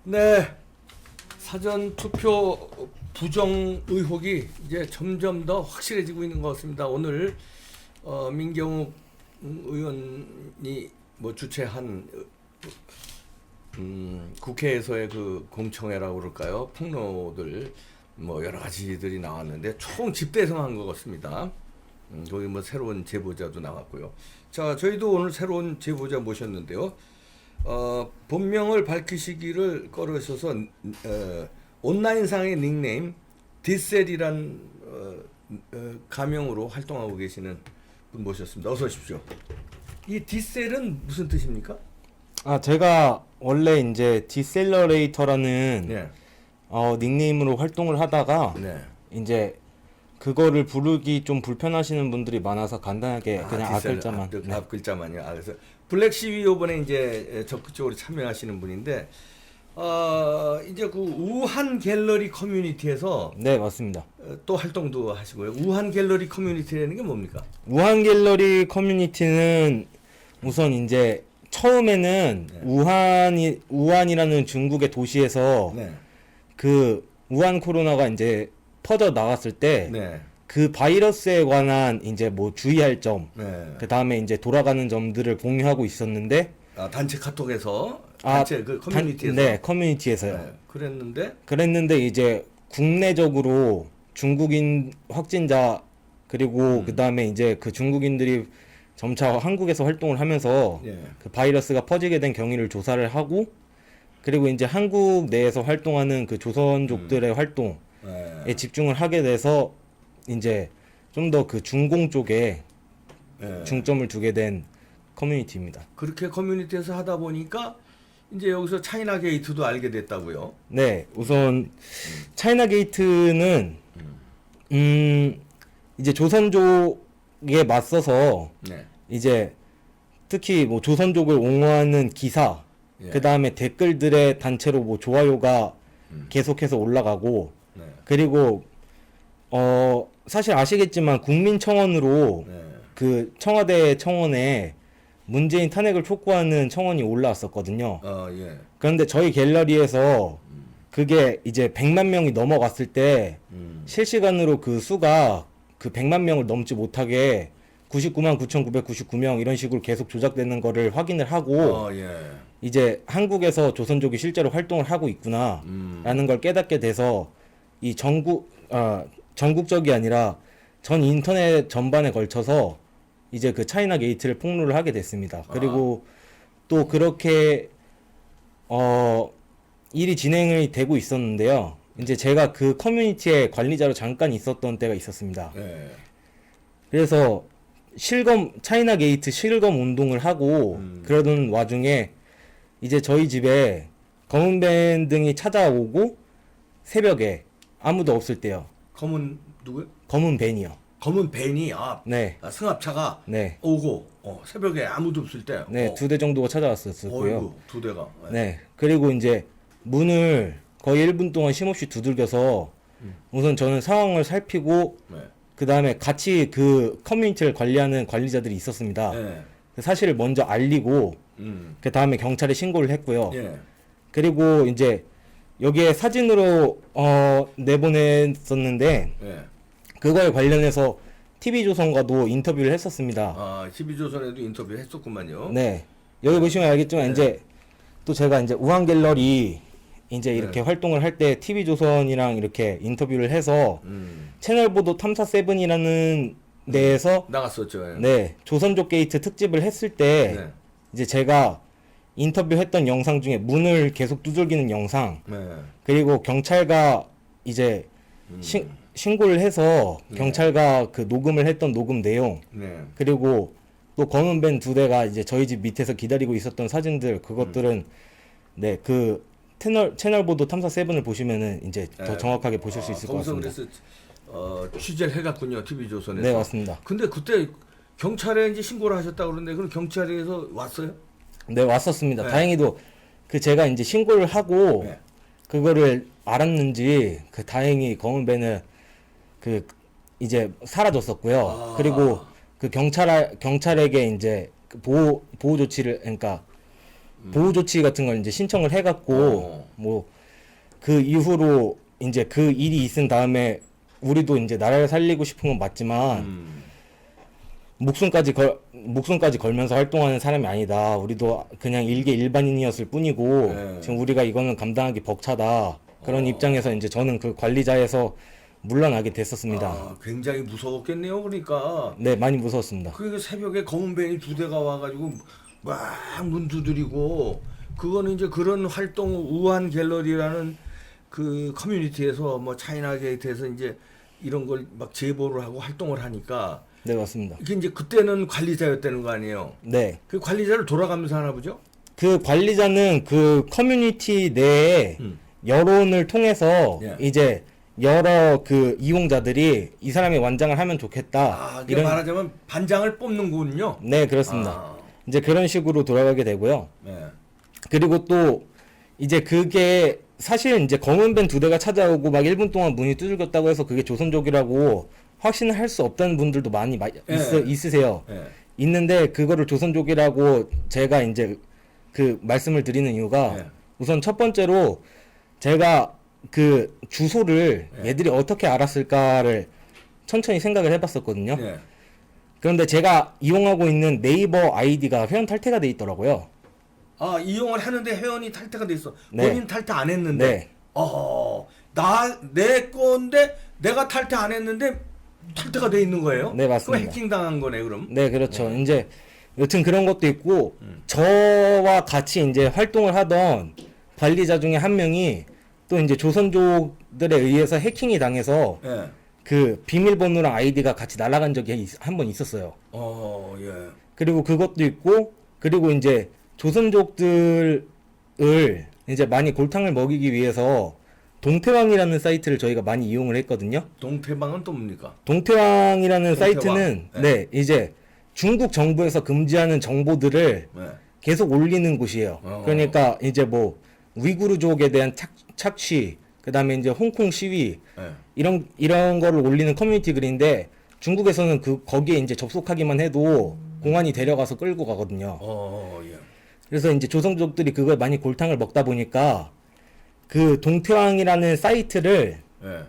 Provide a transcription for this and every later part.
네, 사전 투표 부정 의혹이 이제 점점 더 확실해지고 있는 것 같습니다. 오늘 민경욱 의원이 뭐 주최한 국회에서의 그 공청회라고 그럴까요? 폭로들 뭐 여러 가지들이 나왔는데 총 집대성한 것 같습니다. 거기 뭐 새로운 제보자도 나왔고요. 자, 저희도 오늘 새로운 제보자 모셨는데요. 본명을 밝히시기를 꺼려셔서 온라인상의 닉네임 디셀이란 가명으로 활동하고 계시는 분 모셨습니다. 어서 오십시오. 이 디셀은 무슨 뜻입니까? 제가 원래 이제 디셀러레이터라는 네. 닉네임으로 활동을 하다가 네. 이제 그거를 부르기 좀 불편하시는 분들이 많아서 간단하게 그냥 디셀, 앞글자만. 네. 앞글자만요. 그래서 블랙 시위 이번에 이제 적극적으로 참여하시는 분인데 이제 그 우한 갤러리 커뮤니티에서 네, 맞습니다. 또 활동도 하시고요. 우한 갤러리 커뮤니티라는 게 뭡니까? 우한 갤러리 커뮤니티는 우선 이제 처음에는 네. 우한이라는 중국의 도시에서 네. 그 우한 코로나가 이제 퍼져 나갔을 때 네. 그 바이러스에 관한 이제 뭐 주의할 점, 네. 그 다음에 이제 돌아가는 점들을 공유하고 있었는데, 단체 카톡에서 단체 그 커뮤니티에서 네, 커뮤니티에서요. 네. 그랬는데 이제 국내적으로 중국인 확진자 그리고 그 다음에 이제 그 중국인들이 점차 한국에서 활동을 하면서 예. 그 바이러스가 퍼지게 된 경위를 조사를 하고, 그리고 이제 한국 내에서 활동하는 그 조선족들의 활동에 네. 집중을 하게 돼서 이제 좀 더 그 중공 쪽에 네. 중점을 두게 된 커뮤니티입니다. 그렇게 커뮤니티에서 하다 보니까 이제 여기서 차이나 게이트도 알게 됐다고요. 네, 우선 차이나 게이트는 이제 조선족에 맞서서 네. 이제 특히 뭐 조선족을 옹호하는 기사, 예. 그 다음에 댓글들의 단체로 뭐 좋아요가 계속해서 올라가고, 네. 그리고 사실 아시겠지만 국민청원으로 네. 그 청와대 청원에 문재인 탄핵을 촉구하는 청원이 올라왔었거든요. 예. 그런데 저희 갤러리에서 그게 이제 100만 명이 넘어갔을 때 실시간으로 그 수가 그 100만 명을 넘지 못하게 99만 9,999명 이런 식으로 계속 조작되는 거를 확인을 하고 예. 이제 한국에서 조선족이 실제로 활동을 하고 있구나라는 걸 깨닫게 돼서 이 전국적이 아니라 전 인터넷 전반에 걸쳐서 이제 그 차이나 게이트를 폭로를 하게 됐습니다. 그리고 또 그렇게 일이 진행이 되고 있었는데요. 이제 제가 그 커뮤니티의 관리자로 잠깐 있었던 때가 있었습니다. 예. 그래서 차이나 게이트 실검 운동을 하고 그러던 와중에 이제 저희 집에 검은 밴 등이 찾아오고 새벽에 아무도 없을 때요. 검은 누구요? 검은 밴이요. 검은 밴이 네. 승합차가 네. 오고 새벽에 아무도 없을 때. 네, 2대 정도가 찾아왔었고요. 어이구, 2대가. 네. 그리고 이제 문을 거의 1분 동안 쉼없이 두들겨서 우선 저는 상황을 살피고 네. 그 다음에 같이 그 커뮤니티를 관리하는 관리자들이 있었습니다. 네. 그 사실을 먼저 알리고 그 다음에 경찰에 신고를 했고요. 예. 그리고 이제 여기에 사진으로 내보냈었는데 예. 그거에 관련해서 TV조선과도 인터뷰를 했었습니다. 12조선에도 인터뷰 했었구만요. 네. 여기 보시면 알겠지만 이제 또 제가 이제 우한 갤러리 이제 이렇게 활동을 할 때 TV조선이랑 이렇게 인터뷰를 해서 채널 보도 탐사 세븐이라는 데에서 나갔었죠. 예. 네, 조선족 게이트 특집을 했을 때 네. 이제 제가 인터뷰했던 영상 중에 문을 계속 두들기는 영상, 네. 그리고 경찰과 이제 신고를 해서 경찰과 그 녹음을 했던 녹음 내용, 네. 그리고 또 검은 밴 2대가 이제 저희 집 밑에서 기다리고 있었던 사진들, 그것들은 네, 그 채널 보도 탐사 세븐을 보시면은 이제 더 정확하게 보실 수 있을 것 거기서 같습니다. 그래서 취재를 해갔군요. TV조선에서. 네, 맞습니다. 근데 그때 경찰에 이제 신고를 하셨다고 그러는데 그럼 경찰에서 왔어요? 네, 왔었습니다. 네. 다행히도 그 제가 이제 신고를 하고 네. 그거를 알았는지 그 다행히 검은 밴은 그 이제 사라졌었고요. 그리고 그 경찰에게 이제 그 보호 조치를, 그러니까 보호 조치 같은 걸 이제 신청을 해갖고 어. 뭐 그 이후로 이제 그 일이 있은 다음에 우리도 이제 나라를 살리고 싶은 건 맞지만 목숨까지 걸면서 활동하는 사람이 아니다. 우리도 그냥 일반인이었을 뿐이고 네. 지금 우리가 이거는 감당하기 벅차다. 그런 입장에서 이제 저는 그 관리자에서 물러나게 됐었습니다. 아, 굉장히 무서웠겠네요. 그러니까 네, 많이 무서웠습니다. 그 새벽에 검은 벤이 2대가 와가지고 막 문 두드리고 그거는 이제 그런 활동 우한 갤러리라는 그 커뮤니티에서 뭐 차이나 게이트에서 이제 이런 걸 막 제보를 하고 활동을 하니까 네, 맞습니다. 이게 이제 그때는 관리자였다는 거 아니에요. 네. 그 관리자를 돌아가면서 하나 보죠? 그 관리자는 그 커뮤니티 내에 여론을 통해서 예. 이제 여러 그 이용자들이 이 사람이 완장을 하면 좋겠다. 아, 이게 말하자면 반장을 뽑는군요. 네, 그렇습니다. 아, 이제 그런 식으로 돌아가게 되고요. 네. 그리고 또 이제 그게 사실 이제 검은 밴 2대가 찾아오고 막 1분 동안 문이 두들겼다고 해서 그게 조선족이라고 확신을 할 수 없다는 분들도 많이 있으세요. 네. 있는데 그거를 조선족이라고 제가 이제 그 말씀을 드리는 이유가 네. 우선 첫 번째로 제가 그 주소를 얘들이 어떻게 알았을까를 천천히 생각을 해봤었거든요. 네. 그런데 제가 이용하고 있는 네이버 아이디가 회원 탈퇴가 돼 있더라고요. 아, 이용을 하는데 회원이 탈퇴가 돼 있어. 네. 본인 탈퇴 안 했는데. 네. 내 건데 내가 탈퇴 안 했는데 탈퇴가 돼 있는 거예요? 네, 맞습니다. 그럼 해킹 당한 거네, 그럼. 네, 그렇죠. 이제 여튼 그런 것도 있고 저와 같이 이제 활동을 하던 관리자 중에 한 명이 또 이제 조선족들에 의해서 해킹이 당해서 예. 그 비밀번호랑 아이디가 같이 날아간 적이 한 번 있었어요. 예. 그리고 그것도 있고 그리고 이제 조선족들을 이제 많이 골탕을 먹이기 위해서 동태왕이라는 사이트를 저희가 많이 이용을 했거든요. 동태방은 또 뭡니까? 동태왕이라는 동태왕. 사이트는 네. 네, 이제 중국 정부에서 금지하는 정보들을 네. 계속 올리는 곳이에요. 그러니까 이제 뭐 위구르족에 대한 착취, 그다음에 이제 홍콩 시위 네. 이런 거를 올리는 커뮤니티 글인데 중국에서는 거기에 이제 접속하기만 해도 공안이 데려가서 끌고 가거든요. 예. 그래서 이제 조선족들이 그걸 많이 골탕을 먹다 보니까 그 동태왕이라는 사이트를 예.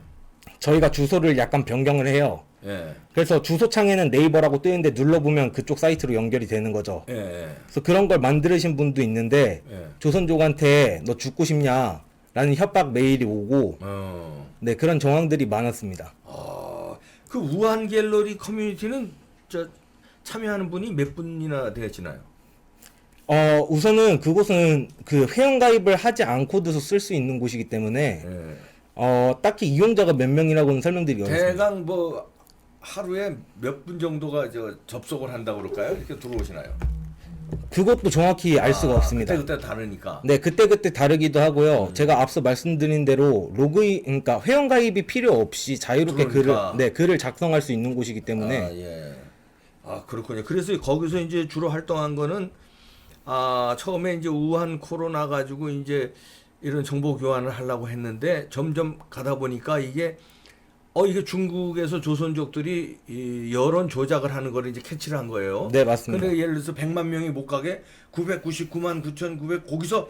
저희가 주소를 약간 변경을 해요. 예. 그래서 주소창에는 네이버라고 뜨 있는데 눌러보면 그쪽 사이트로 연결이 되는 거죠. 예. 그래서 그런 걸 만드신 분도 있는데 예. 조선족한테 너 죽고 싶냐? 라는 협박 메일이 오고 네, 그런 정황들이 많았습니다. 그 우한 갤러리 커뮤니티는 참여하는 분이 몇 분이나 되시나요? 우선은 그곳은 그 회원가입을 하지 않고도 쓸 수 있는 곳이기 때문에 딱히 이용자가 몇 명이라고는 설명드리기 어렵습니다. 대강 뭐 하루에 몇 분 정도가 접속을 한다고 그럴까요? 이렇게 들어오시나요? 그것도 정확히 알 수가 없습니다. 그때 다르니까. 네, 그때 다르기도 하고요. 제가 앞서 말씀드린 대로 그러니까 회원가입이 필요 없이 자유롭게 그러니까. 글을 작성할 수 있는 곳이기 때문에 예. 그렇군요. 그래서 거기서 이제 주로 활동한 거는 처음에 이제 우한 코로나 가지고 이제 이런 정보 교환을 하려고 했는데 점점 가다 보니까 이게 중국에서 조선족들이 이 여론 조작을 하는 거를 이제 캐치를 한 거예요. 네, 맞습니다. 근데 예를 들어서 100만 명이 못 가게 999만 9,900 거기서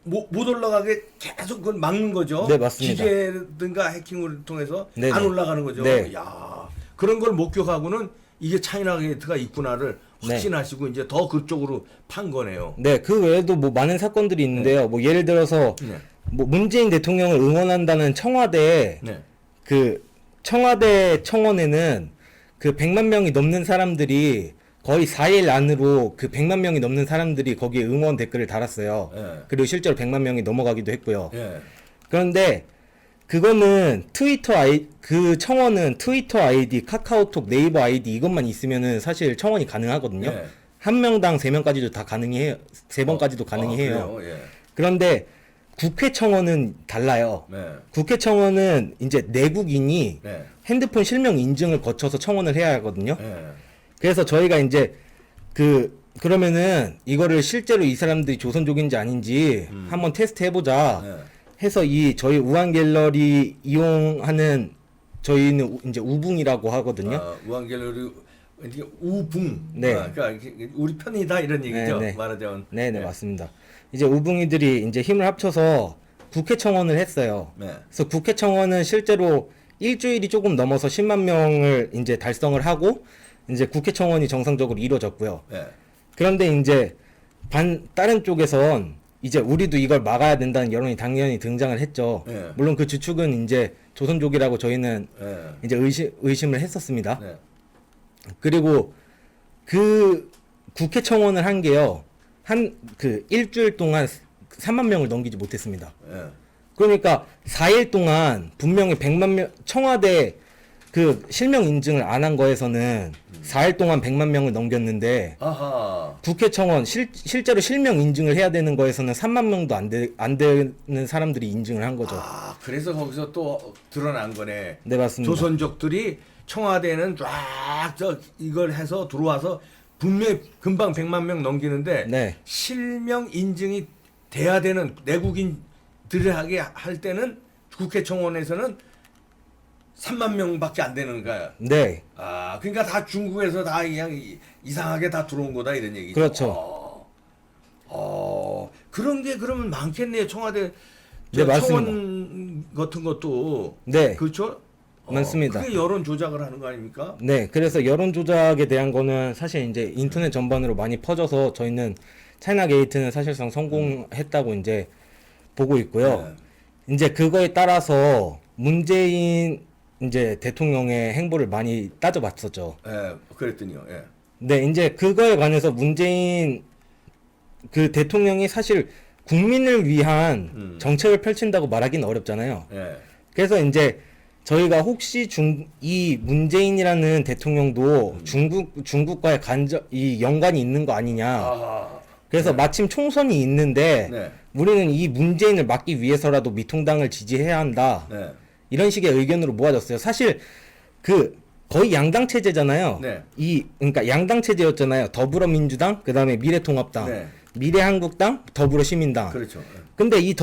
못 올라가게 계속 그걸 막는 거죠. 네, 맞습니다. 기계든가 해킹을 통해서 네네. 안 올라가는 거죠. 네. 야, 그런 걸 목격하고는 이게 차이나 게이트가 있구나를 확신하시고 이제 더 그쪽으로 판 거네요. 네, 그 외에도 뭐 많은 사건들이 있는데요. 뭐 예를 들어서 네. 뭐 문재인 대통령을 응원한다는 청와대 네. 그 청와대 청원에는 그 100만 명이 넘는 사람들이 거의 4일 안으로 그 100만 명이 넘는 사람들이 거기에 응원 댓글을 달았어요. 네. 그리고 실제로 100만 명이 넘어가기도 했고요. 예. 그런데 그거는 그 청원은 트위터 아이디, 카카오톡, 네이버 아이디 이것만 있으면은 사실 청원이 가능하거든요. 네. 한 명당 3명까지도 다 가능해요. 3번까지도 가능해요. 그래요? 예. 그런데 국회 청원은 달라요. 네. 국회 청원은 이제 내국인이 네. 핸드폰 실명 인증을 거쳐서 청원을 해야 하거든요. 네. 그래서 저희가 이제 그러면은 이거를 실제로 이 사람들이 조선족인지 아닌지 한번 테스트 해보자 네. 해서 저희 우한 갤러리 이용하는 저희는 이제 우붕이라고 하거든요. 우한 갤러리 이게 우붕. 네. 그러니까 우리 편이다 이런 얘기죠. 네, 네. 말하자면. 네네 맞습니다. 이제 우붕이들이 이제 힘을 합쳐서 국회 청원을 했어요. 네. 그래서 국회 청원은 실제로 일주일이 조금 넘어서 10만 명을 이제 달성을 하고 이제 국회 청원이 정상적으로 이루어졌고요. 네. 그런데 이제 다른 쪽에선 이제 우리도 이걸 막아야 된다는 여론이 당연히 등장을 했죠. 네. 물론 그 주축은 이제 조선족이라고 저희는 네. 이제 의심을 했었습니다. 네. 그리고 그 국회 청원을 한 게요. 한 그 일주일 동안 3만 명을 넘기지 못했습니다. 네. 그러니까 4일 동안 분명히 100만 명 청와대 그 실명 인증을 안 한 거에서는 4일 동안 100만 명을 넘겼는데 아하. 국회 청원 실제로 실명 인증을 해야 되는 거에서는 3만 명도 안 되는 사람들이 인증을 한 거죠. 아, 그래서 거기서 또 드러난 거네. 네, 맞습니다. 조선족들이 청와대는 이걸 해서 들어와서 분명히 금방 100만 명 넘기는데 네. 실명 인증이 돼야 되는 내국인들이 하게 할 때는 국회 청원에서는 3만 명밖에 안 되는 거야. 네. 아, 그러니까 다 중국에서 다 그냥 이상하게 다 들어온 거다 이런 얘기죠. 그렇죠. 그런 게 그러면 많겠네요. 청와대 네, 맞습니다. 청원 같은 것도. 네. 그렇죠? 맞습니다. 그게 여론 조작을 하는 거 아닙니까? 네, 그래서 여론 조작에 대한 거는 사실 이제 인터넷 전반으로 많이 퍼져서 저희는 차이나 게이트는 사실상 성공했다고 이제 보고 있고요. 이제 그거에 따라서 문재인 이제 대통령의 행보를 많이 따져봤었죠. 예, 그랬더니요. 예. 네, 이제 그거에 관해서 문재인 그 대통령이 사실 국민을 위한 정책을 펼친다고 말하기는 어렵잖아요. 예. 그래서 이제 저희가 혹시 이 문재인이라는 대통령도 중국과의 이 연관이 있는 거 아니냐. 아하. 그래서 마침 총선이 있는데 네. 우리는 이 문재인을 막기 위해서라도 미통당을 지지해야 한다. 네. 이런 식의 의견으로 모아졌어요. 사실 그 거의 양당 체제잖아요. 네. 그러니까 양당 체제였잖아요. 더불어민주당, 그다음에 미래통합당, 네. 미래한국당, 더불어시민당. 그렇죠. 근데 이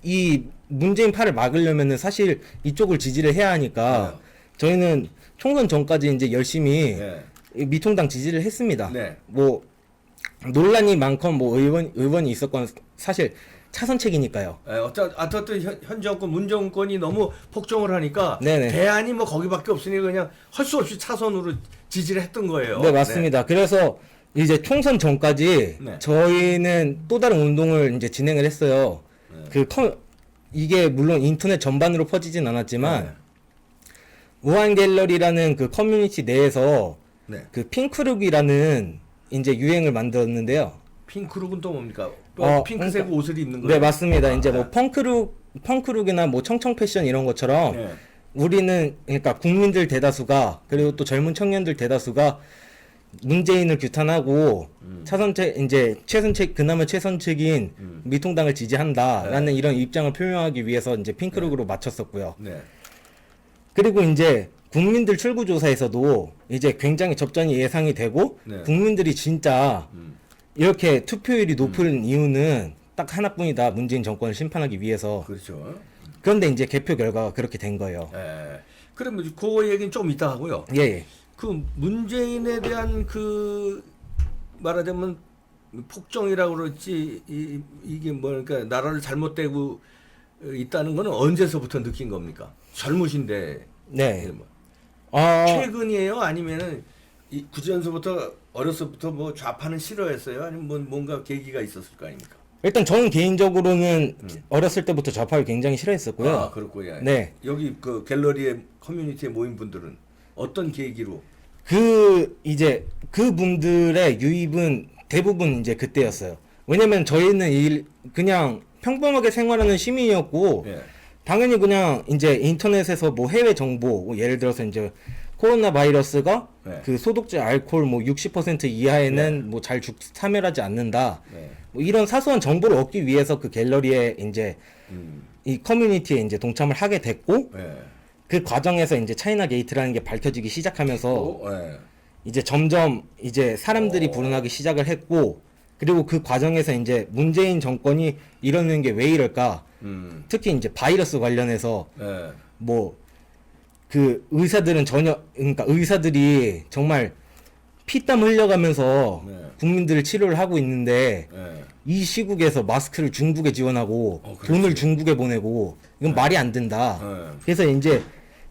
이 문재인 팔을 막으려면은 사실 이쪽을 지지를 해야 하니까 저희는 총선 전까지 이제 열심히 네. 이 미통당 지지를 했습니다. 네. 뭐 논란이 많건 뭐 의원이 있었건 사실 차선책이니까요. 예, 어쨌든 현 정권 문 정권이 너무 폭정을 하니까 네네. 대안이 뭐 거기밖에 없으니 그냥 할 수 없이 차선으로 지지를 했던 거예요. 네, 맞습니다. 그래서 이제 총선 전까지 네. 저희는 또 다른 운동을 이제 진행을 했어요. 이게 물론 인터넷 전반으로 퍼지진 않았지만 네. 우한 갤러리라는 그 커뮤니티 내에서 네. 그 핑크룩이라는 이제 유행을 만들었는데요. 핑크룩은 또 뭡니까? 핑크색 그러니까- 옷을 입는 거예요? 네, 맞습니다. 이제 네. 뭐 펑크룩이나 뭐 청청 패션 이런 것처럼 네. 우리는 그러니까 국민들 대다수가 그리고 또 젊은 청년들 대다수가 문재인을 규탄하고 차선책 이제 그나마 최선책인 미통당을 지지한다라는 이런 입장을 표명하기 위해서 이제 핑크룩으로 맞췄었고요. 네. 그리고 이제 국민들 출구조사에서도 이제 굉장히 접전이 예상이 되고 네. 국민들이 진짜 이렇게 투표율이 높은 이유는 딱 하나뿐이다. 문재인 정권을 심판하기 위해서. 그렇죠. 그런데 이제 개표 결과가 그렇게 된 거예요. 예. 그러면 그 얘기는 좀 이따 하고요. 예, 예. 그 문재인에 대한 그 말하자면 폭정이라고 그럴지 이게 뭐니까 나라를 잘못되고 있다는 거는 언제서부터 느낀 겁니까? 젊으신데. 네. 뭐. 아, 최근이에요? 아니면은 구전서부터 어렸을부터 뭐 좌파는 싫어했어요? 아니면 뭔가 계기가 있었을 거 아닙니까? 일단 저는 개인적으로는 어렸을 때부터 좌파를 굉장히 싫어했었고요. 아, 그렇고요. 네. 여기 그 갤러리에 커뮤니티에 모인 분들은 어떤 계기로? 이제 그분들의 유입은 대부분 이제 그때였어요. 왜냐면 저희는 그냥 평범하게 생활하는 시민이었고, 예. 당연히 그냥 이제 인터넷에서 뭐 해외 정보, 뭐 예를 들어서 이제 코로나 바이러스가 네. 그 소독제 알코올 뭐 60% 이하에는 뭐 잘 사멸하지 않는다. 네. 뭐 이런 사소한 정보를 얻기 위해서 그 갤러리에 이제 이 커뮤니티에 이제 동참을 하게 됐고, 예. 그 과정에서 이제 차이나 게이트라는 게 밝혀지기 시작하면서 예. 이제 점점 이제 사람들이 불안하기 시작을 했고, 그리고 그 과정에서 이제 문재인 정권이 이러는 게 왜 이럴까? 특히 이제 바이러스 관련해서 예. 뭐 그 의사들은 전혀 그러니까 의사들이 정말 피땀 흘려가면서 네. 국민들을 치료를 하고 있는데 예. 이 시국에서 마스크를 중국에 지원하고 그렇지. 돈을 중국에 보내고 이건 말이 안 된다. 네. 그래서 이제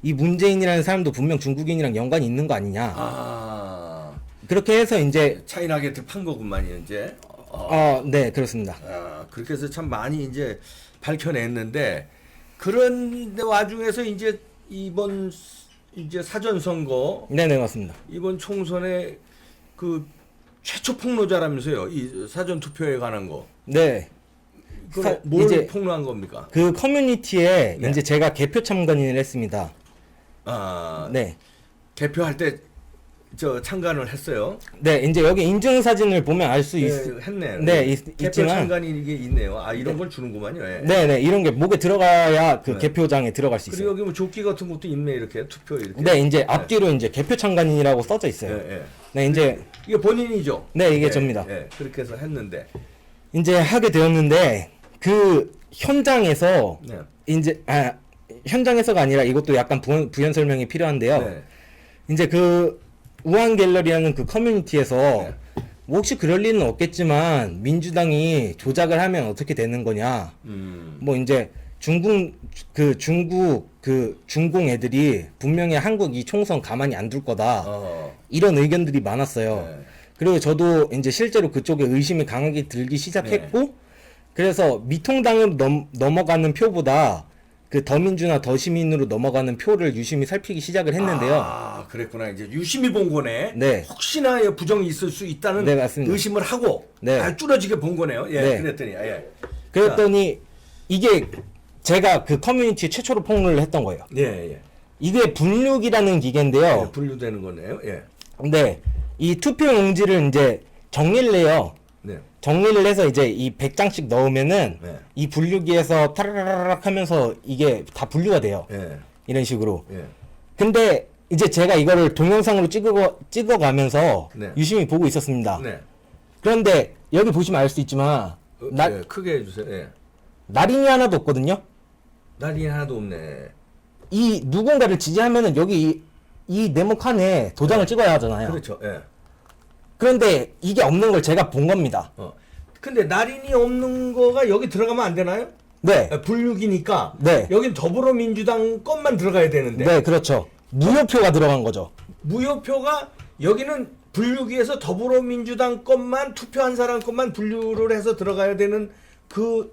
이 문재인이라는 사람도 분명 중국인이랑 연관이 있는 거 아니냐. 아, 그렇게 해서 이제 차이나 게트 판 거구만 이제. 네, 그렇습니다. 그렇게 해서 참 많이 이제 밝혀냈는데 그런 와중에서 이제 이번 이제 사전 선거 네, 네, 맞습니다. 이번 총선에 그 최초 폭로자라면서요. 이 사전 투표에 관한 거. 네. 뭘 이제 폭로한 겁니까? 그 커뮤니티에 네. 이제 제가 개표 참관인을 했습니다. 아, 네. 개표할 때 저 참관을 했어요. 네, 이제 여기 인증 사진을 보면 알 수 네, 있, 했네. 네, 개표 있지만 참관이 이게 있네요. 아, 이런 걸 주는구만요. 예. 네, 네, 이런 게 목에 들어가야 그 네. 개표장에 들어갈 수 그리고 있어요. 여기 뭐 조끼 같은 것도 있네. 이렇게 투표 이렇게. 네, 이제 앞뒤로 이제 개표 참관인이라고 써져 있어요. 예, 예. 네, 이제 이게 본인이죠. 네, 이게 예, 접니다. 예, 그렇게 해서 했는데. 이제 하게 되었는데 그 현장에서 네. 이제 현장에서가 아니라 이것도 약간 부연 설명이 필요한데요. 네. 이제 그 우한 갤러리라는 그 커뮤니티에서 네. 뭐 혹시 그럴 리는 없겠지만 민주당이 조작을 하면 어떻게 되는 거냐. 뭐 이제 중국 그 중공 애들이 분명히 한국 이 총선 가만히 안 둘 거다. 이런 의견들이 많았어요. 네. 그리고 저도 이제 실제로 그쪽에 의심이 강하게 들기 시작했고, 네. 그래서 미통당으로 넘어가는 표보다 그 더민주나 더시민으로 넘어가는 표를 유심히 살피기 시작을 했는데요. 아, 그랬구나. 이제 유심히 본 거네. 네. 혹시나 부정이 있을 수 있다는 네, 맞습니다. 의심을 하고 네. 쭈러지게 본 거네요. 예, 네. 그랬더니. 예. 그랬더니 이게 제가 그 커뮤니티 최초로 폭로를 했던 거예요. 예, 예. 이게 분류기라는 예, 기계인데요. 분류되는 거네요. 예. 근데 이 투표 용지를 이제 정리를 해요. 네. 정리를 해서 이제 이 100장씩 넣으면은 네. 이 분류기에서 타라라락 하면서 이게 다 분류가 돼요. 예. 이런 식으로. 예. 근데 이제 제가 이거를 동영상으로 찍어가면서 네. 유심히 보고 있었습니다. 네. 그런데 여기 보시면 알 수 있지만 예, 크게 해 주세요. 예. 날인이 하나도 없거든요. 날이 하나도 없네. 이 누군가를 지지하면은 여기 이 네모 칸에 도장을 찍어야 하잖아요. 그렇죠. 예. 그런데 이게 없는 걸 제가 본 겁니다. 근데 날인이 없는 거가 여기 들어가면 안 되나요? 네. 분류기니까. 네. 여긴 더불어민주당 것만 들어가야 되는데. 네, 그렇죠. 무효표가 들어간 거죠. 무효표가 여기는 분류기에서 더불어민주당 것만 투표한 사람 것만 분류를 해서 들어가야 되는 그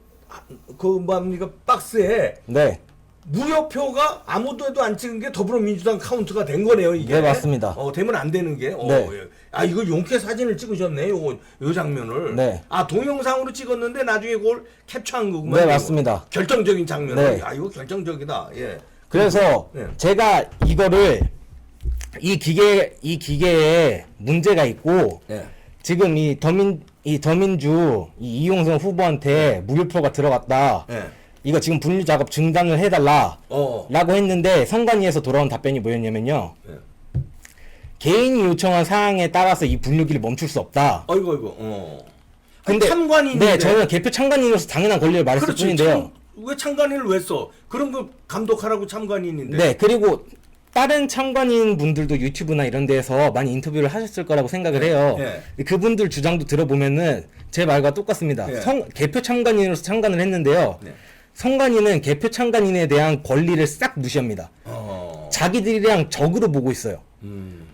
뭡니까 박스에 네. 무효표가 아무도 해도 안 찍은 게 더불어민주당 카운트가 된 거네요, 이게. 네, 맞습니다. 되면 안 되는 게. 네. 예. 아, 이거 용케 사진을 찍으셨네, 요 장면을. 네. 아, 동영상으로 찍었는데 나중에 그걸 캡처한 거구만. 네, 이거. 맞습니다. 결정적인 장면을. 네. 아, 이거 결정적이다. 예. 그래서 네. 제가 이거를 이 기계에 문제가 있고 예. 지금 이 더민주 이용성 후보한테 무효표가 들어갔다. 예. 이거 지금 분류 작업 중단을 해달라. 라고 했는데 선관위에서 돌아온 답변이 뭐였냐면요. 예. 개인이 요청한 사항에 따라서 이 분류기를 멈출 수 없다. 아이고. 근데 참관인인데. 네, 저는 개표 참관인으로서 당연한 권리를 말했을 그렇지. 뿐인데요. 왜 참관인을 왜 써? 그런 거 감독하라고 참관인인데. 네, 그리고 다른 참관인 분들도 유튜브나 이런 데에서 많이 인터뷰를 하셨을 거라고 생각을 해요. 네. 그분들 주장도 들어보면은 제 말과 똑같습니다. 네. 개표 참관인으로서 참관을 했는데요. 네. 선관위는 개표 참관인에 대한 권리를 싹 무시합니다. 자기들이랑 적으로 보고 있어요.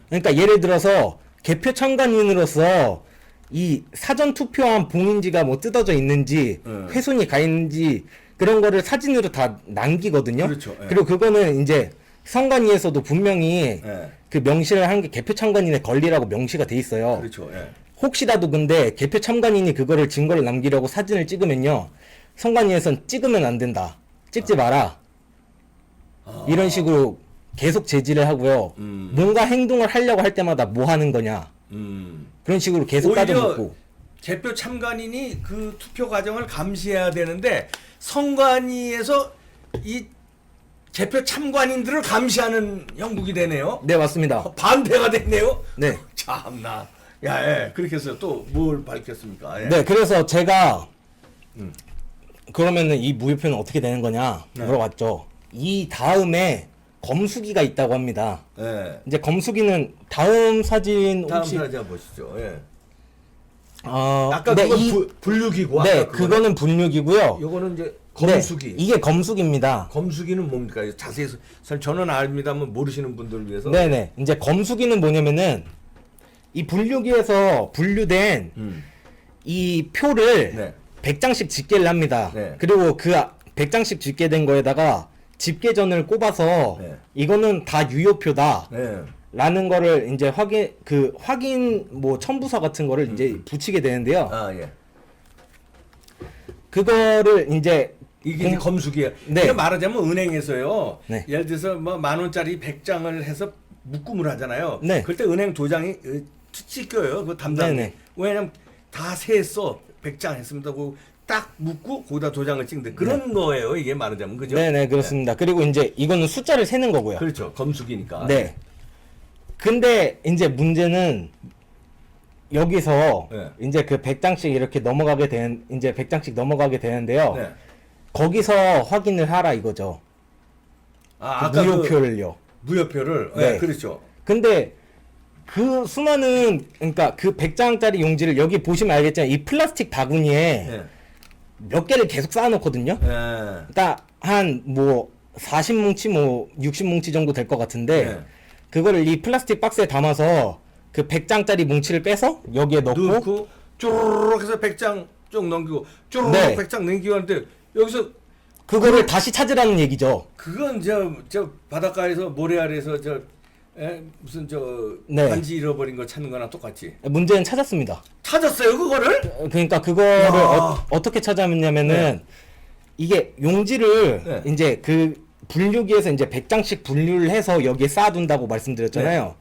그러니까 예를 들어서 개표 참관인으로서 이 사전 투표한 봉인지가 뭐 뜯어져 있는지 훼손이 가 있는지 그런 거를 사진으로 다 남기거든요. 그렇죠. 예. 그리고 그거는 이제 선관위에서도 분명히 예. 그 명시를 한 게 개표 참관인의 권리라고 명시가 돼 있어요. 그렇죠. 예. 혹시라도 근데 개표 참관인이 그거를 증거를 남기려고 사진을 찍으면요. 선관위에선 찍으면 안 된다. 찍지 마라. 이런 식으로 계속 제지를 하고요. 뭔가 행동을 하려고 할 때마다 뭐 하는 거냐. 그런 식으로 계속 따져먹고. 개표 참관인이 그 투표 과정을 감시해야 되는데 선관위에서 이 개표 참관인들을 감시하는 형국이 되네요. 네, 맞습니다. 반대가 됐네요. 네. 참나. 예. 그렇게 해서 또 뭘 밝혔습니까? 예. 네, 그래서 제가 그러면은 이 무효표는 어떻게 되는 거냐 네. 물어봤죠. 이 다음에 검수기가 있다고 합니다. 예. 이제 검수기는 다음 사진 다음 혹시 사진 한번 보시죠. 예. 어, 아까 네, 그건 분류기고 네, 아까 그거는 분류기고요. 요거는 이제 검수기. 네, 이게 검수기입니다. 검수기는 뭡니까? 자세히 저는 압니다만 모르시는 분들을 위해서. 네네. 이제 검수기는 뭐냐면은 이 분류기에서 분류된 이 표를 네. 100장씩 집계를 합니다. 네. 그리고 그 100장씩 집계된 거에다가 집계전을 꼽아서 네. 이거는 다 유효표다. 네. 라는 거를 이제 확인 뭐 첨부서 같은 거를 이제 붙이게 되는데요. 아, 예. 그거를 이제 이게 이제 검수기예요. 네. 이게 말하자면 은행에서요. 네. 예를 들어서 뭐 10,000원짜리 100장을 해서 묶음을 하잖아요. 네. 그때 은행 도장이 찢겨요. 그 담당. 네네. 왜냐면 다 세했어. 100장 했습니다. 딱 묶고 거기다 도장을 찍는데 그런 거예요. 이게 말하자면 그죠? 네네 그렇습니다. 그리고 이제 이거는 숫자를 세는 거고요. 그렇죠. 검수기니까. 네. 근데 이제 문제는 여기서 네. 이제 그 100장씩 이렇게 넘어가게 되는 이제 100장씩 넘어가게 되는데요. 네. 거기서 확인을 하라 이거죠. 아, 그 아까 무효표를요. 무효표를. 네. 네. 그렇죠. 근데 그 수많은 그러니까 그 100장짜리 용지를 여기 보시면 알겠지만 이 플라스틱 바구니에 네. 몇 개를 계속 쌓아놓거든요. 네. 그러니까 한 뭐 40뭉치 뭐 60뭉치 정도 될 것 같은데 네. 그거를 이 플라스틱 박스에 담아서 그 100장짜리 뭉치를 빼서 여기에 넣고 쪼르륵 해서 100장 쭉 넘기고 쪼르륵 네. 100장 넘기고 하는데 여기서 그거를 다시 찾으라는 얘기죠. 그건 저 바닷가에서 모래 아래에서 무슨 네. 반지 잃어버린 거 찾는 거나 똑같지. 문제는 찾았습니다. 찾았어요 그거를? 그러니까 그거를 야. 어떻게 찾았냐면은 네. 이게 용지를 네. 이제 그 분류기에서 이제 100장씩 분류를 해서 여기에 쌓아둔다고 말씀드렸잖아요. 네.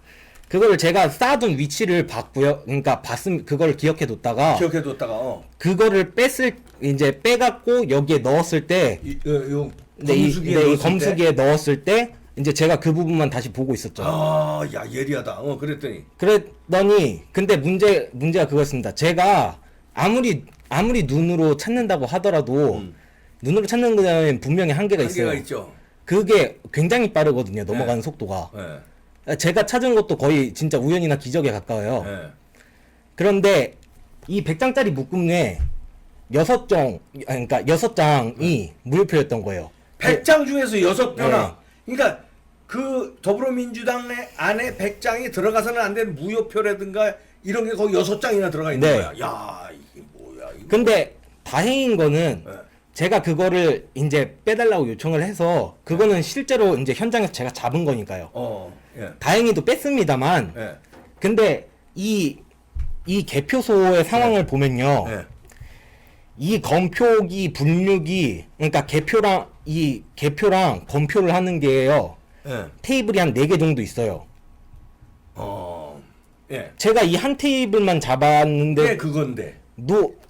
그거를 제가 쌓아둔 위치를 봤고요. 그러니까 그걸 기억해뒀다가 기억해뒀다가 그거를 이제 빼갖고 여기에 넣었을 때 요 이 검수기에 검수기에 넣었을 때 이제 제가 그 부분만 다시 보고 있었죠. 아야 예리하다. 그랬더니 그랬더니 근데 문제가 그거였습니다. 제가 아무리 눈으로 찾는다고 하더라도 눈으로 찾는 거는 분명히 한계가 있어요. 있죠. 그게 굉장히 빠르거든요. 넘어가는 네. 속도가. 네. 제가 찾은 것도 거의 진짜 우연이나 기적에 가까워요. 네. 그런데 이 100장짜리 묶음에 6장이 무효표였던 거예요. 100장 중에서 6표나. 네. 그러니까 그 더불어민주당 안에 100장이 들어가서는 안 되는 무효표라든가 이런 게 거기 6장이나 들어가 있는 네. 거야. 야 이게 뭐야 이거. 근데 다행인 거는 네. 제가 그거를 이제 빼달라고 요청을 해서 그거는 실제로 이제 현장에서 제가 잡은 거니까요. 예. 다행히도 뺐습니다만 예. 근데 이 개표소의 상황을 네. 보면요. 예. 이 검표기 분류기 그러니까 개표랑 검표를 하는 게요. 예. 테이블이 한 4개 정도 있어요. 예. 제가 이 한 테이블만 잡았는데 왜 그건데?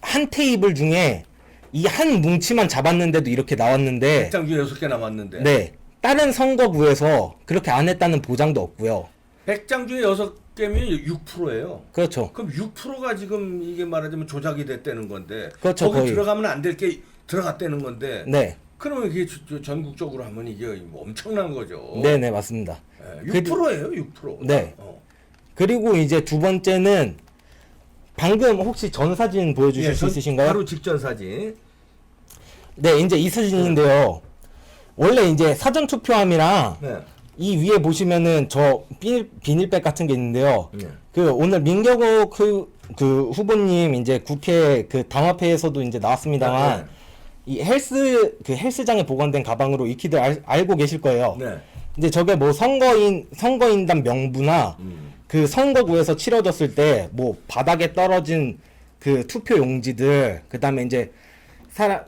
한 테이블 중에 이 한 뭉치만 잡았는데도 이렇게 나왔는데 100장 중에 6개 남았는데. 네. 다른 선거구에서 그렇게 안 했다는 보장도 없고요. 100장 중에 6개면 6%예요. 그렇죠. 그럼 6%가 지금 이게 말하자면 조작이 됐다는 건데. 그렇죠, 거기 거의. 들어가면 안 될 게 들어갔다는 건데. 네. 그러면 이게 전국적으로 하면 이게 뭐 엄청난 거죠. 네네, 맞습니다. 예, 6%예요, 6%. 네. 그리고 이제 두 번째는 방금 혹시 전 사진 보여주실 수 있으신가요? 바로 직전 사진. 네, 이제 이 사진인데요. 원래 이제 사전 투표함이랑 네. 이 위에 보시면은 저 비닐백 같은 게 있는데요. 네. 그 오늘 민경욱 그 후보님 이제 국회 그 당화회에서도 이제 나왔습니다만 네. 이 헬스장에 보관된 가방으로 익히들 알고 계실 거예요. 네. 이제 저게 뭐 선거인단 명부나 그 선거구에서 치러졌을 때 뭐 바닥에 떨어진 그 투표 용지들 그다음에 이제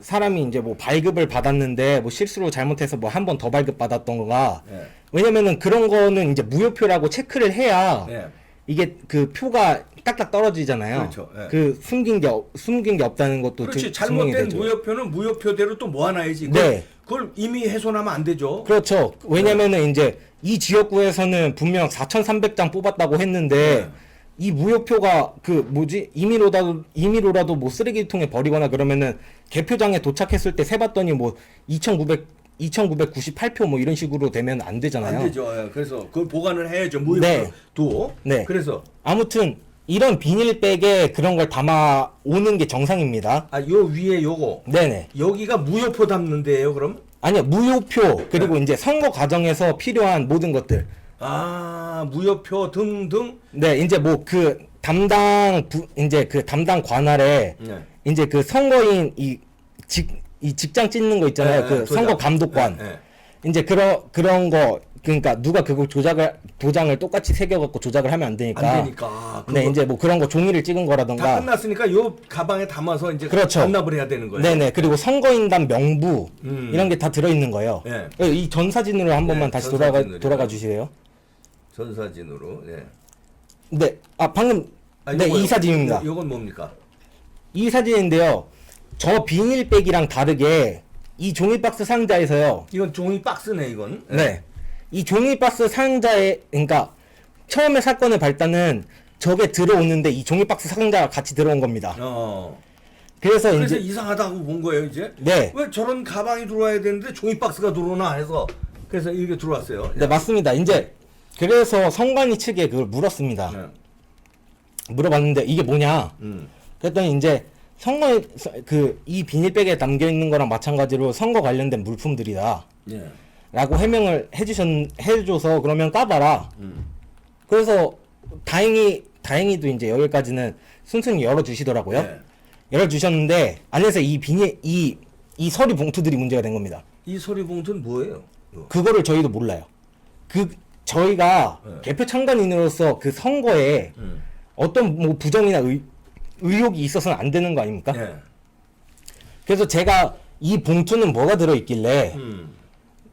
사람이 이제 뭐 발급을 받았는데 뭐 실수로 잘못해서 뭐 한 번 더 발급 받았던가 네. 왜냐면은 그런 거는 이제 무효표라고 체크를 해야 네. 이게 그 표가 딱딱 떨어지잖아요. 그렇죠. 네. 그 숨긴 게 없다는 것도 그렇지. 증명이 잘못된 되죠. 무효표는 무효표대로 또 모아놔야지. 네. 그걸 이미 훼손하면 안 되죠. 그렇죠. 왜냐면은 이제 이 지역구에서는 분명 4,300장 뽑았다고 했는데 네. 이 무효표가 그 뭐지 임의로라도 뭐 쓰레기통에 버리거나 그러면은 개표장에 도착했을 때 세봤더니 뭐 2,900 2998표 뭐 이런 식으로 되면 안 되잖아요. 안 되죠. 예, 그래서 그걸 보관을 해야죠. 무효표도. 네. 네. 그래서 아무튼 이런 비닐백에 그런 걸 담아 오는 게 정상입니다. 요 위에 요거 네네. 여기가 무효표 담는 데예요. 그럼? 아니요, 무효표 그리고 이제 선거 과정에서 필요한 모든 것들. 무효표 등등. 네, 이제 뭐 그 이제 그 담당 관할에 네. 이제 그 선거인 이 직장 찍는 거 있잖아요. 네, 그 도장. 선거 감독관. 네. 이제 그런 거 그러니까 누가 그거 도장을 똑같이 새겨갖고 조작을 하면 안 되니까. 안 되니까. 네, 이제 뭐 그런 거 종이를 찍은 다 거라던가. 끝났으니까 요 가방에 담아서 이제 그렇죠. 반납을 해야 되는 거예요. 네네. 그리고 선거인단 명부 이런 게 다 들어있는 거예요. 네. 이 전 사진으로 한 번만 네, 다시 전 돌아가 사진으로요. 주세요. 전 사진으로. 네. 네. 방금 네, 이 사진입니다. 요건 뭡니까? 이 사진인데요. 저 비닐백이랑 다르게 이 종이박스 상자에서요. 이건 종이 박스네 이건. 네. 이 종이박스 상자에 그러니까 처음에 사건의 발단은 저게 들어오는데 이 종이박스 상자가 같이 들어온 겁니다. 그래서 그래서 이제 이상하다고 본 거예요 이제. 네. 왜 저런 가방이 들어와야 되는데 종이 박스가 들어오나 해서 그래서 이게 들어왔어요. 네, 맞습니다. 이제 그래서 선관위 측에 그걸 물었습니다. 네. 물어봤는데 이게 뭐냐? 그랬더니 이제 이 비닐백에 담겨 있는 거랑 마찬가지로 선거 관련된 물품들이다. 예. 라고 해명을 해줘서 그러면 까봐라. 그래서 다행히도 이제 여기까지는 순순히 열어주시더라고요. 네. 열어주셨는데 안에서 이 서류 봉투들이 문제가 된 겁니다. 이 서류 봉투는 뭐예요? 그거를 저희도 몰라요. 저희가 네. 개표 참관인으로서 그 선거에 어떤 뭐 부정이나 의혹이 있어서는 안 되는 거 아닙니까? 예. 그래서 제가 이 봉투는 뭐가 들어있길래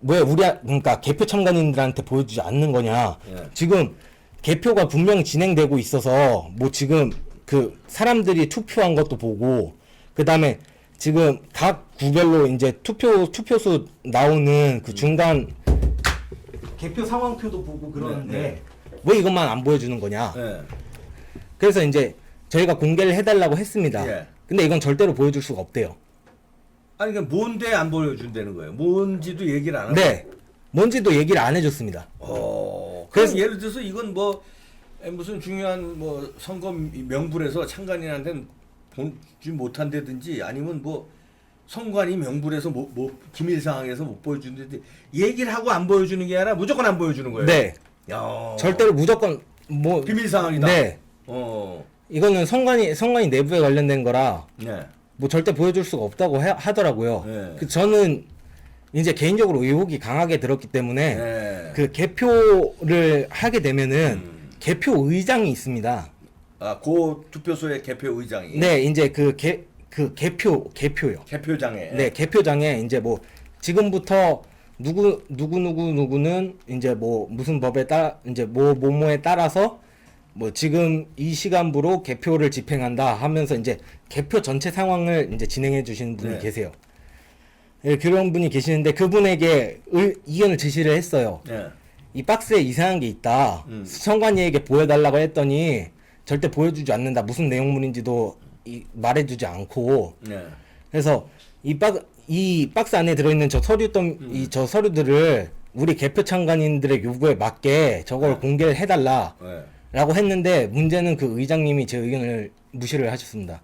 왜 그러니까 개표 참관인들한테 보여주지 않는 거냐. 예. 지금 개표가 분명히 진행되고 있어서 뭐 지금 그 사람들이 투표한 것도 보고 그 다음에 지금 각 구별로 이제 투표수 나오는 그 중간 개표 상황표도 보고 그러는데 네. 왜 이것만 안 보여주는 거냐. 예. 그래서 이제 저희가 공개를 해달라고 했습니다. 예. 근데 이건 절대로 보여줄 수가 없대요. 아니 그러니까 뭔데 안 보여준다는 거예요? 뭔지도 얘기를 안 하고. 네. 뭔지도 얘기를 안 해줬습니다. 그래서 그래서- 예를 들어서 이건 뭐 무슨 중요한 뭐 선거 명부에서 참관인한테는 보지 못한다든지 아니면 뭐 선관위 명부에서 뭐 기밀 사항에서 못 보여주는데 얘기를 하고 안 보여주는 게 아니라 무조건 안 보여주는 거예요. 네. 야. 절대로 무조건 뭐 비밀 사항이다. 네. 이거는 선관위 내부에 관련된 거라 네. 뭐 절대 보여줄 수가 없다고 하더라고요. 네. 저는 이제 개인적으로 의혹이 강하게 들었기 때문에 네. 그 개표를 하게 되면은 개표 의장이 있습니다. 고 투표소의 개표 의장이. 네, 이제 개표요. 개표장에. 네, 개표장에 이제 뭐 지금부터 누구는 이제 뭐 무슨 법에 따라 이제 뭐뭐에 따라서 뭐 지금 이 시간부로 개표를 집행한다 하면서 이제 개표 전체 상황을 이제 진행해 주시는 분이 네. 계세요. 네, 그런 분이 계시는데 그분에게 이견을 제시를 했어요. 네. 이 박스에 이상한 게 있다. 선관위에게 보여달라고 했더니 절대 보여주지 않는다. 무슨 내용물인지도 말해주지 않고. 네. 그래서 이 박스 안에 들어있는 저 저 서류들을 우리 개표 참관인들의 요구에 맞게 저걸 공개를 해달라. 네. 라고 했는데 문제는 그 의장님이 제 의견을 무시를 하셨습니다.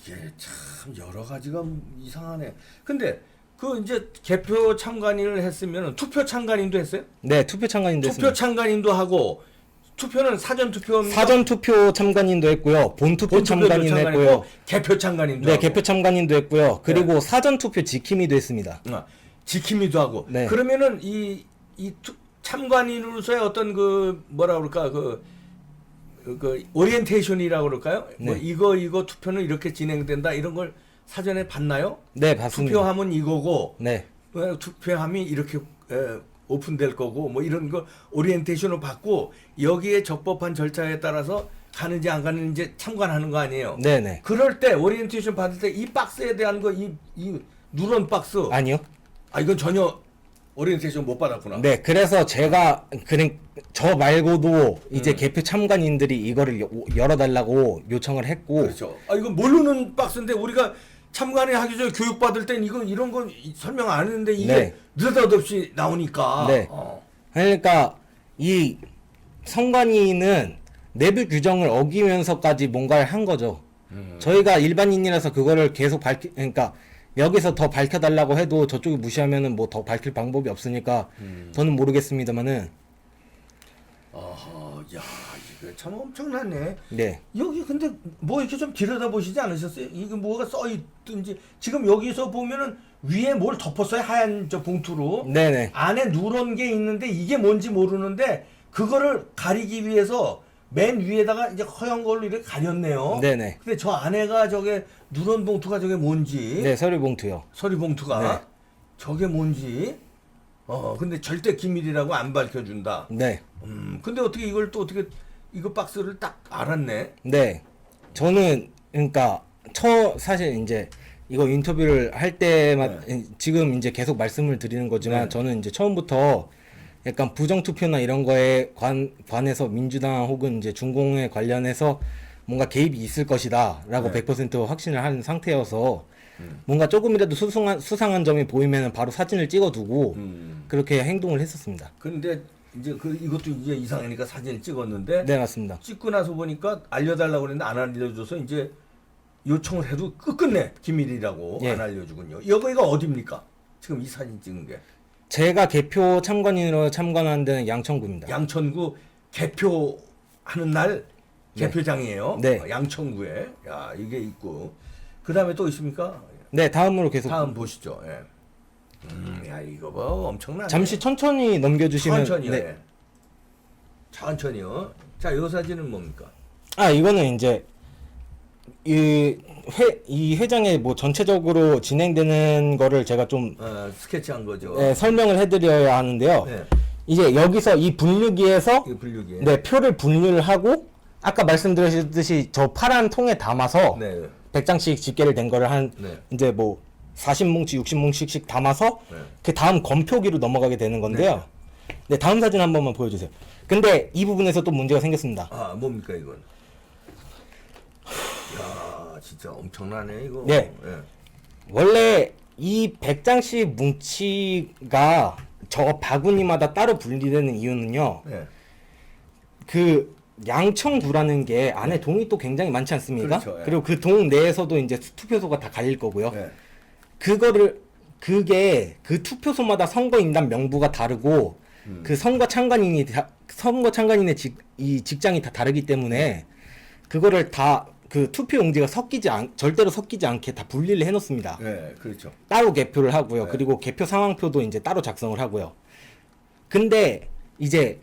이게 참 여러 가지가 이상하네. 근데 그 이제 개표 참관인을 했으면 투표 참관인도 했어요? 네, 투표 참관인도 투표 했습니다. 참관인도 하고 투표는 사전 투표 사전 투표 참관인도 했고요. 본 투표 참관인도 했고요. 개표 참관인도 네, 하고. 개표 참관인도 했고요. 그리고 사전 투표 지킴이도 했습니다. 지킴이도 하고. 네. 그러면은 이 참관인으로서의 어떤 그 뭐라 그럴까 그 오리엔테이션이라고 그럴까요? 뭐 네. 이거 투표는 이렇게 진행된다 이런 걸 사전에 봤나요? 네, 봤습니다. 투표하면 이거고 네. 투표함이 이렇게 오픈될 거고 뭐 이런 거 오리엔테이션을 받고 여기에 적법한 절차에 따라서 가는지 안 가는지 참관하는 거 아니에요? 네네. 그럴 때 오리엔테이션 받을 때 이 박스에 대한 거 이 누런 박스 아니요. 이건 전혀 오리엔테이션 못 받았구나. 네, 그래서 제가 저 말고도 이제 개표 참관인들이 이거를 열어달라고 요청을 했고. 그렇죠. 이건 모르는 박스인데 우리가 참관위 하기 전에 교육 받을 땐 이거 이런 건 설명 안 했는데 이게 네. 느닷없이 나오니까. 네. 그러니까 이 선관위는 내부 규정을 어기면서까지 뭔가를 한 거죠. 저희가 일반인이라서 그거를 계속 그러니까 여기서 더 밝혀달라고 해도 저쪽이 무시하면은 뭐 더 밝힐 방법이 없으니까 저는 모르겠습니다만은. 야, 이거 참 엄청나네. 네. 여기 근데 뭐 이렇게 좀 들여다보시지 않으셨어요? 이게 뭐가 써 있든지 지금 여기서 보면은 위에 뭘 덮었어요? 하얀 저 봉투로. 네네. 안에 누런 게 있는데 이게 뭔지 모르는데 그거를 가리기 위해서 맨 위에다가 이제 허연 걸로 이렇게 가렸네요. 네네. 근데 저 안에가 저게 누런 봉투가 저게 뭔지. 네, 서류 봉투요. 서류 봉투가 네. 저게 뭔지. 근데 절대 기밀이라고 안 밝혀준다. 네. 근데 어떻게 이걸 또 어떻게 이거 박스를 딱 알았네. 네. 저는 그러니까 사실 이제 이거 인터뷰를 할 때마다 지금 이제 계속 말씀을 드리는 거지만 네. 저는 이제 처음부터 약간 부정투표나 이런 거에 관해서 민주당 혹은 이제 중공에 관련해서 뭔가 개입이 있을 것이다라고 네. 100% 확신을 한 상태여서 뭔가 조금이라도 수상한 점이 보이면 바로 사진을 찍어두고 그렇게 행동을 했었습니다. 근데 이제 이것도 이제 이상하니까 사진을 찍었는데 네, 맞습니다. 찍고 나서 보니까 알려달라고 그랬는데 안 알려줘서 이제 요청을 해도 끝끝내 기밀이라고 예. 안 알려주군요. 여기가 어디입니까? 지금 이 사진 찍은 게 제가 개표 참관인으로 참관한 데는 양천구입니다. 양천구 개표하는 날 네. 개표장이에요. 네. 양천구에 야 이게 있고 그 다음에 또 있습니까? 네, 다음으로 계속 다음 보시죠. 예. 야 이거 뭐 엄청나네. 잠시 천천히 넘겨주시면. 천천히요. 네. 예. 천천히요. 자, 이 사진은 뭡니까? 아, 이거는 이제 이 회장의 뭐 전체적으로 진행되는 거를 제가 좀 스케치한 거죠. 설명을 해드려야 하는데요. 네. 이제 여기서 이 분류기에서 이 분류기. 네, 표를 분류를 하고 아까 말씀드렸듯이 저 파란 통에 담아서 네. 100장씩 집계를 된 거를 한 네. 이제 뭐 40뭉치, 60뭉치씩 담아서 네. 그 다음 검표기로 넘어가게 되는 건데요. 네, 다음 사진 한 번만 보여주세요. 근데 이 부분에서 또 문제가 생겼습니다. 아, 뭡니까 이건? 야, 진짜 엄청나네 이거. 네. 예. 원래 이 100장씩 뭉치가 저 바구니마다 따로 분리되는 이유는요. 네. 그 양천구라는 게 안에 동이 또 굉장히 많지 않습니까? 그렇죠, 예. 그리고 그 동 내에서도 이제 투표소가 다 갈릴 거고요. 네. 그게 그 투표소마다 선거인단 명부가 다르고 그 선거 참관인의 이 직장이 다 다르기 때문에 그거를 다 그 투표 용지가 절대로 섞이지 않게 다 분리를 해놓습니다. 네, 그렇죠. 따로 개표를 하고요. 네. 그리고 개표 상황표도 이제 따로 작성을 하고요. 근데 이제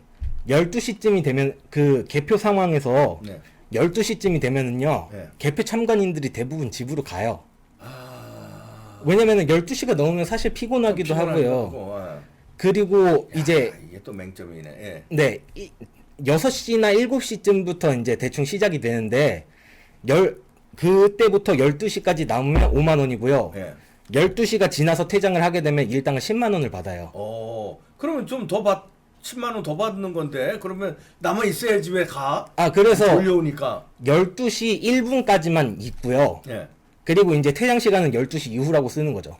12시쯤이 되면 그 개표 상황에서 네. 12시쯤이 되면은요. 네. 개표 참관인들이 대부분 집으로 가요. 아. 왜냐면은 12시가 넘으면 사실 피곤하기도 하고요. 하고, 그리고 야, 이제 이게 또 맹점이네. 예. 네, 6시나 7시쯤부터 이제 대충 시작이 되는데 그때부터 12시까지 남으면 5만 원이고요. 예. 12시가 지나서 퇴장을 하게 되면 일당을 10만 원을 받아요. 그러면 좀 더 10만 원 더 받는 건데 그러면 남아 있어야지 왜 가? 아, 그래서 돌려오니까. 12시 1분까지만 있고요. 예. 그리고 이제 퇴장 시간은 12시 이후라고 쓰는 거죠.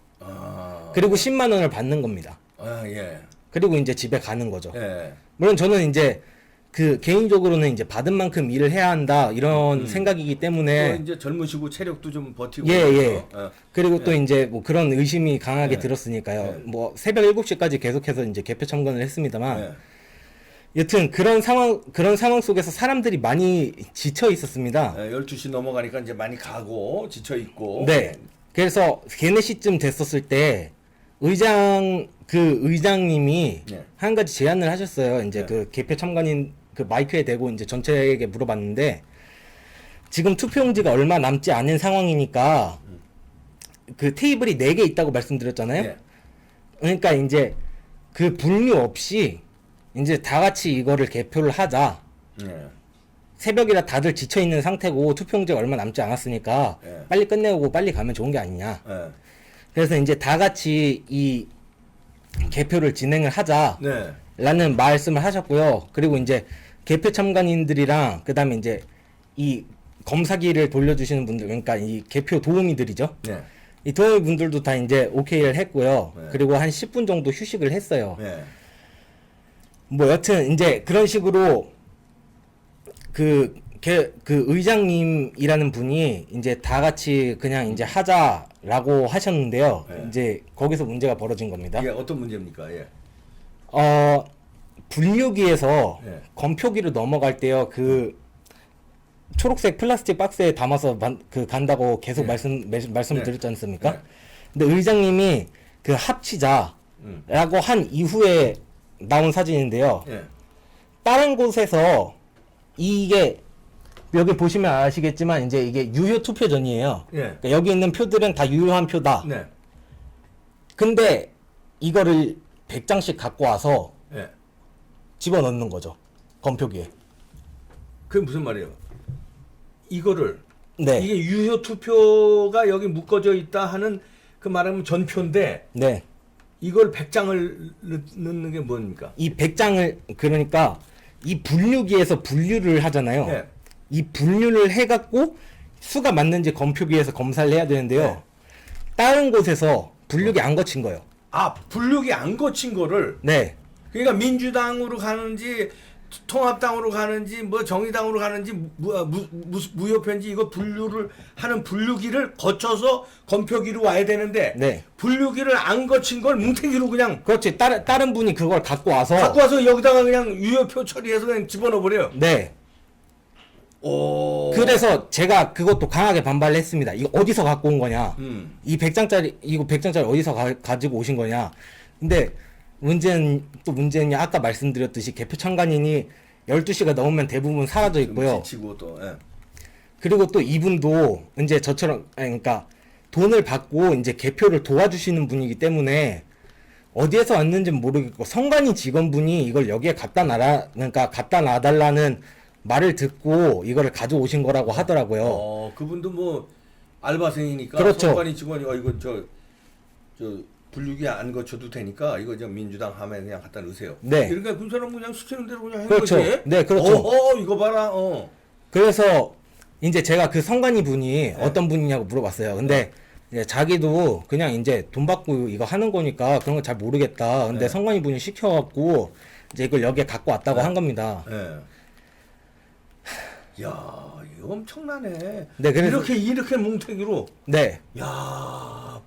그리고 10만 원을 받는 겁니다. 예. 그리고 이제 집에 가는 거죠. 예. 물론 저는 이제 그 개인적으로는 이제 받은 만큼 일을 해야 한다 이런 생각이기 때문에 또 이제 젊으시고 체력도 좀 버티고. 예, 예. 그래서, 그리고 또 이제 뭐 그런 의심이 강하게 예. 들었으니까요. 예. 뭐 새벽 7시까지 계속해서 이제 개표 참관을 했습니다만 예. 여튼 그런 상황 속에서 사람들이 많이 지쳐 있었습니다. 12시 넘어가니까 이제 많이 가고 지쳐 있고. 네. 그래서 4시쯤 됐었을 때 의장님이 네. 한 가지 제안을 하셨어요. 이제 네. 그 개표 참관인 그 마이크에 대고 이제 전체에게 물어봤는데 지금 투표용지가 얼마 남지 않은 상황이니까 그 테이블이 4개 있다고 말씀드렸잖아요. 네. 그러니까 이제 그 분류 없이 이제 다 같이 이거를 개표를 하자. 네. 새벽이라 다들 지쳐 있는 상태고 투표용지가 얼마 남지 않았으니까 네. 빨리 끝내고 빨리 가면 좋은 게 아니냐. 예. 그래서 이제 다 같이 이 개표를 진행을 하자라는 네. 말씀을 하셨고요. 그리고 이제 개표 참관인들이랑 그다음에 이제 이 검사기를 돌려주시는 분들, 그러니까 이 개표 도우미들이죠. 네. 이 동호회분들도 다 이제 오케이를 했고요. 네. 그리고 한 10분 정도 휴식을 했어요. 예. 뭐 여튼 이제 그런 식으로 그 의장님이라는 분이 이제 다 같이 그냥 이제 하자라고 하셨는데요. 네. 이제 거기서 문제가 벌어진 겁니다. 이게 어떤 문제입니까? 예. 분류기에서 네. 건표기로 넘어갈 때요. 그 초록색 플라스틱 박스에 담아서 간다고 계속 네. 말씀을 네. 드렸지 않습니까? 네. 근데 의장님이 그 합치자라고 한 이후에 나온 사진인데요. 예. 다른 곳에서 이게 여기 보시면 아시겠지만 이제 이게 유효 투표전이에요. 예. 그러니까 여기 있는 표들은 다 유효한 표다. 네. 근데 이거를 100장씩 갖고 와서 예. 집어넣는 거죠. 건표기에. 그게 무슨 말이에요? 이거를 네. 이게 유효 투표가 여기 묶어져 있다 하는 그 말하면 전표인데 네. 이걸 100장을 넣는 게 뭡니까? 이 100장을 그러니까 이 분류기에서 분류를 하잖아요. 네. 이 분류를 해갖고 수가 맞는지 건표기에서 검사를 해야 되는데요. 네. 다른 곳에서 분류기 안 거친 거예요. 아, 분류기 안 거친 거를 네. 그러니까 민주당으로 가는지 통합당으로 가는지 뭐 정의당으로 가는지 무효표인지 이거 분류를 하는 분류기를 거쳐서 검표기로 와야 되는데 네. 분류기를 안 거친 걸 뭉탱이로 그냥 그렇지. 다른 분이 그걸 갖고 와서 갖고 와서 여기다가 그냥 유효표 처리해서 그냥 집어넣어 버려요. 네. 오. 그래서 제가 그것도 강하게 반발을 했습니다. 이거 어디서 갖고 온 거냐? 이 100장짜리 이거 100장짜리 어디서 가지고 오신 거냐? 근데 문제는 아까 말씀드렸듯이 개표 참관인이 12시가 넘으면 대부분 사라져 있고요. 지치고 또 예. 그리고 또 이분도 이제 저처럼 그러니까 돈을 받고 이제 개표를 도와주시는 분이기 때문에 어디에서 왔는지는 모르겠고 선관위 직원분이 이걸 여기에 갖다 놔달라는 말을 듣고 이거를 가져오신 거라고 하더라고요. 그분도 뭐 알바생이니까 그렇죠. 선관위 직원이 이거 저 분류기 안 거쳐도 되니까 이거 저 민주당 하면 그냥 갖다 넣으세요. 네. 그러니까 그 사람 그냥 시키는 대로 그냥 한 그렇죠. 거지. 네, 그렇죠. 이거 봐라. 그래서 이제 제가 그 선관위 분이 어떤 분이냐고 물어봤어요. 근데 이제 자기도 그냥 이제 돈 받고 이거 하는 거니까 그런 거 잘 모르겠다. 근데 네. 선관위 분이 시켜갖고 이제 이걸 여기에 갖고 왔다고 한 겁니다. 예. 야, 이거 엄청나네. 네, 그래서 이렇게 뭉태기로. 네, 야,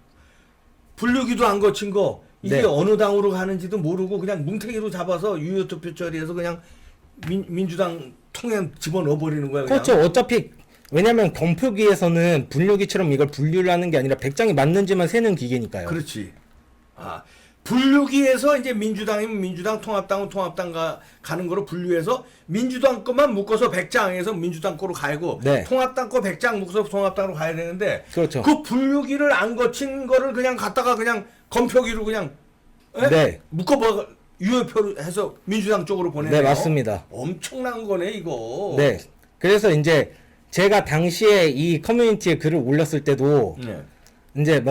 분류기도 안 거친 거 이게 네. 어느 당으로 가는지도 모르고 그냥 뭉태기로 잡아서 유효투표 처리해서 그냥 민주당 통에 집어넣어 버리는 거야. 그냥. 그렇죠. 어차피 왜냐면 검표기에서는 분류기처럼 이걸 분류를 하는 게 아니라 100장이 맞는지만 세는 기계니까요. 그렇지. 아, 분류기에서 이제 민주당이면 민주당, 통합당은 통합당 가는 거로 분류해서 민주당 거만 묶어서 100장에서 민주당 거로 가고 네. 통합당 거 100장 묶어서 통합당으로 가야 되는데 그렇죠. 그 분류기를 안 거친 거를 그냥 갖다가 그냥 검표기로 그냥 네. 묶어봐 유효표로 해서 민주당 쪽으로 보내네요. 네, 맞습니다. 엄청난 거네 이거. 네. 그래서 이제 제가 당시에 이 커뮤니티에 글을 올렸을 때도 네. 이제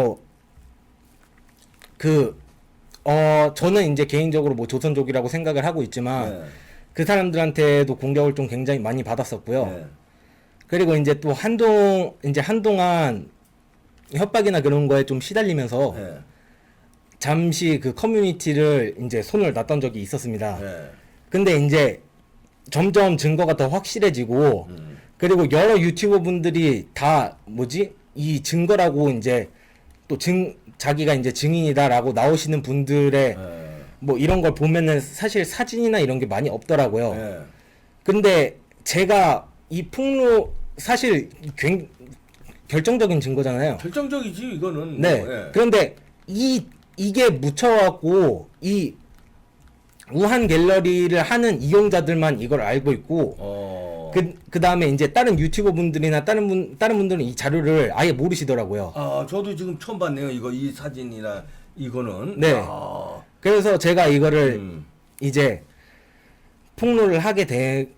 저는 이제 개인적으로 뭐 조선족이라고 생각을 하고 있지만 네. 그 사람들한테도 공격을 좀 굉장히 많이 받았었고요. 네. 그리고 이제 또 한동안 협박이나 그런 거에 좀 시달리면서 네. 잠시 그 커뮤니티를 이제 손을 놨던 적이 있었습니다. 네. 근데 이제 점점 증거가 더 확실해지고 그리고 여러 유튜버 분들이 다 이 증거라고 이제 또 자기가 이제 증인이다라고 나오시는 분들의 네. 뭐 이런 걸 보면은 사실 사진이나 이런 게 많이 없더라고요. 네. 근데 제가 이 폭로 사실 결정적인 증거잖아요. 결정적이지 이거는. 네. 뭐, 예. 그런데 이게 묻혀갖고 이 우한 갤러리를 하는 이용자들만 이걸 알고 있고 그 다음에 이제 다른 유튜버 분들이나 다른 분들은 이 자료를 아예 모르시더라고요. 저도 지금 처음 봤네요. 이 사진이나 이거는. 네. 그래서 제가 이거를 이제 폭로를 하게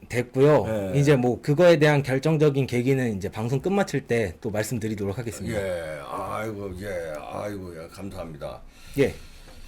됐고요. 네. 이제 뭐 그거에 대한 결정적인 계기는 이제 방송 끝마칠 때 또 말씀드리도록 하겠습니다. 예. 아이고, 예. 감사합니다. 예.